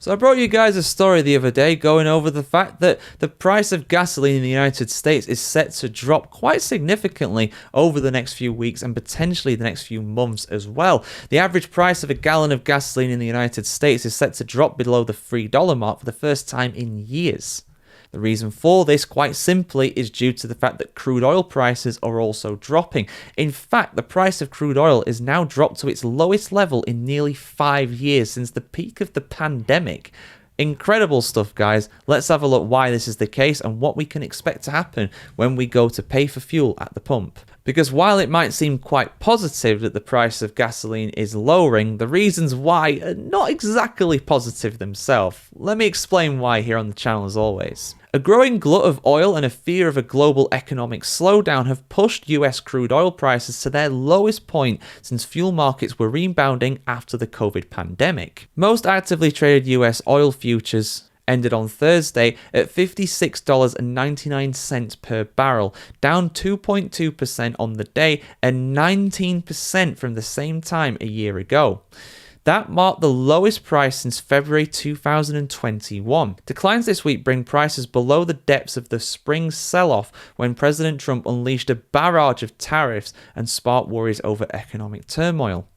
So I brought you guys a story the other day going over the fact that the price of gasoline in the United States is set to drop quite significantly over the next few weeks and potentially the next few months as well. The average price of a gallon of gasoline in the United States is set to drop below the $3 mark for the first time in years. The reason for this, quite simply, is due to the fact that crude oil prices are also dropping. In fact, the price of crude oil is now dropped to its lowest level in nearly 5 years since the peak of the pandemic. Incredible stuff, guys. Let's have a look why this is the case and what we can expect to happen when we go to pay for fuel at the pump. Because while it might seem quite positive that the price of gasoline is lowering, the reasons why are not exactly positive themselves. Let me explain why here on the channel as always. A growing glut of oil and a fear of a global economic slowdown have pushed US crude oil prices to their lowest point since fuel markets were rebounding after the COVID pandemic. Most actively traded US oil futures ended on Thursday at $56.99 per barrel, down 2.2% on the day and 19% from the same time a year ago. That marked the lowest price since February 2021. Declines this week bring prices below the depths of the spring sell-off when President Trump unleashed a barrage of tariffs and sparked worries over economic turmoil.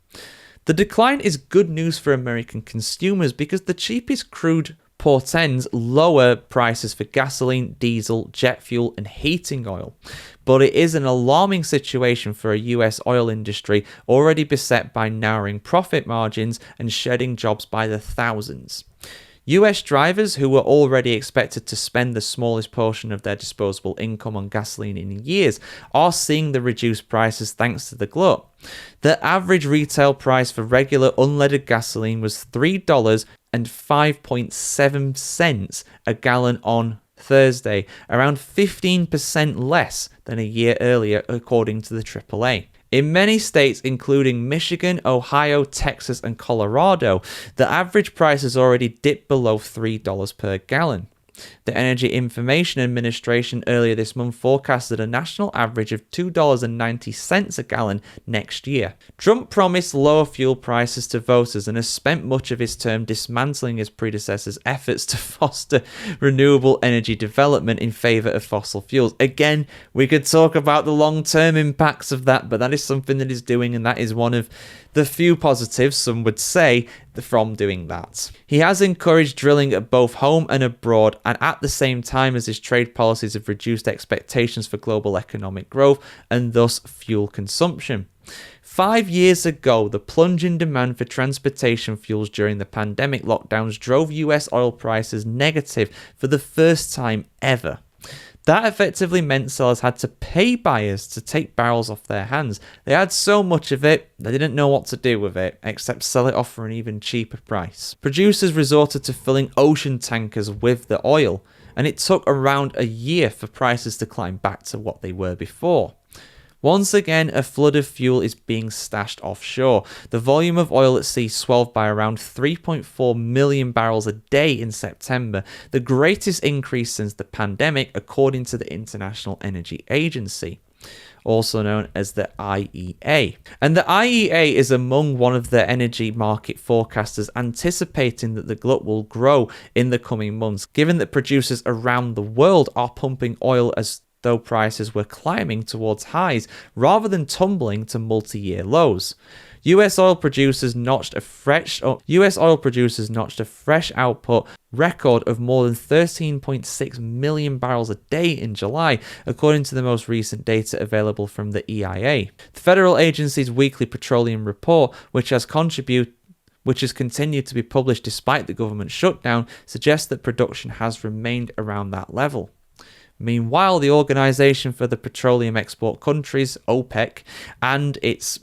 The decline is good news for American consumers because the cheapest crude portends lower prices for gasoline, diesel, jet fuel, and heating oil. But it is an alarming situation for a US oil industry already beset by narrowing profit margins and shedding jobs by the thousands. US drivers, who were already expected to spend the smallest portion of their disposable income on gasoline in years, are seeing the reduced prices thanks to the glut. The average retail price for regular unleaded gasoline was $3.05 a gallon on Thursday, around 15% less than a year earlier, according to the AAA. In many states, including Michigan, Ohio, Texas, and Colorado, the average price has already dipped below $3 per gallon. The Energy Information Administration earlier this month forecasted a national average of $2.90 a gallon next year. Trump promised lower fuel prices to voters and has spent much of his term dismantling his predecessor's efforts to foster renewable energy development in favor of fossil fuels. Again, we could talk about the long-term impacts of that, but that is something that he's doing, and that is one of the few positives, some would say, from doing that. He has encouraged drilling at both home and abroad, and at the same time as his trade policies have reduced expectations for global economic growth and thus fuel consumption. 5 years ago, the plunge in demand for transportation fuels during the pandemic lockdowns drove US oil prices negative for the first time ever. That effectively meant sellers had to pay buyers to take barrels off their hands. They had so much of it, they didn't know what to do with it, except sell it off for an even cheaper price. Producers resorted to filling ocean tankers with the oil, and it took around a year for prices to climb back to what they were before. Once again, a flood of fuel is being stashed offshore. The volume of oil at sea swelled by around 3.4 million barrels a day in September, the greatest increase since the pandemic, according to the International Energy Agency, also known as the IEA. And the IEA is among one of the energy market forecasters anticipating that the glut will grow in the coming months, given that producers around the world are pumping oil as though prices were climbing towards highs rather than tumbling to multi-year lows. US oil producers notched a fresh output record of more than 13.6 million barrels a day in July, according to the most recent data available from the EIA. The federal agency's weekly petroleum report, which has continued to be published despite the government shutdown, suggests that production has remained around that level. Meanwhile, the Organization for the Petroleum Export Countries, OPEC, and its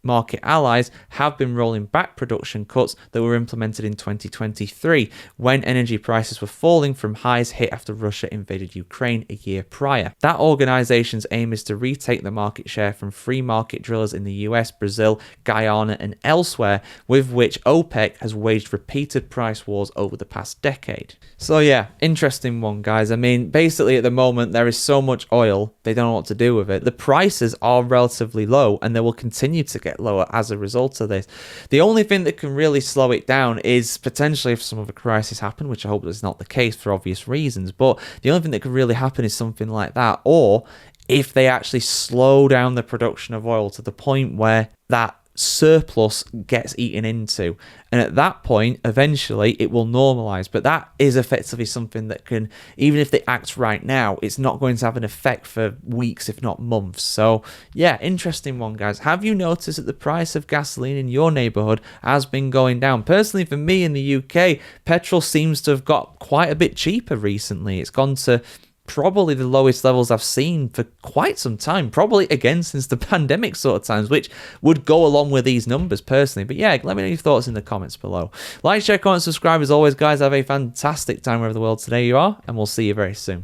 market allies have been rolling back production cuts that were implemented in 2023 when energy prices were falling from highs hit after Russia invaded Ukraine a year prior. That organization's aim is to retake the market share from free market drillers in the US, Brazil, Guyana, and elsewhere, with which OPEC has waged repeated price wars over the past decade. So yeah, interesting one, guys. I mean, basically at the moment there is so much oil, they don't know what to do with it. The prices are relatively low and they will continue to get get lower as a result of this. The only thing that can really slow it down is potentially if some other crisis happen, which I hope is not the case for obvious reasons, but the only thing that could really happen is something like that, or if they actually slow down the production of oil to the point where that surplus gets eaten into, and at that point eventually it will normalize. But that is effectively something that can, even if they act right now, it's not going to have an effect for weeks if not months. So yeah, interesting one, guys. Have you noticed that the price of gasoline in your neighborhood has been going down? Personally, for me in the UK, petrol seems to have got quite a bit cheaper recently. It's gone to probably the lowest levels I've seen for quite some time, probably again since the pandemic sort of times, which would go along with these numbers personally. But yeah, let me know your thoughts in the comments below. Like, share, comment, subscribe. As always, guys, have a fantastic time wherever the world today you are, and we'll see you very soon.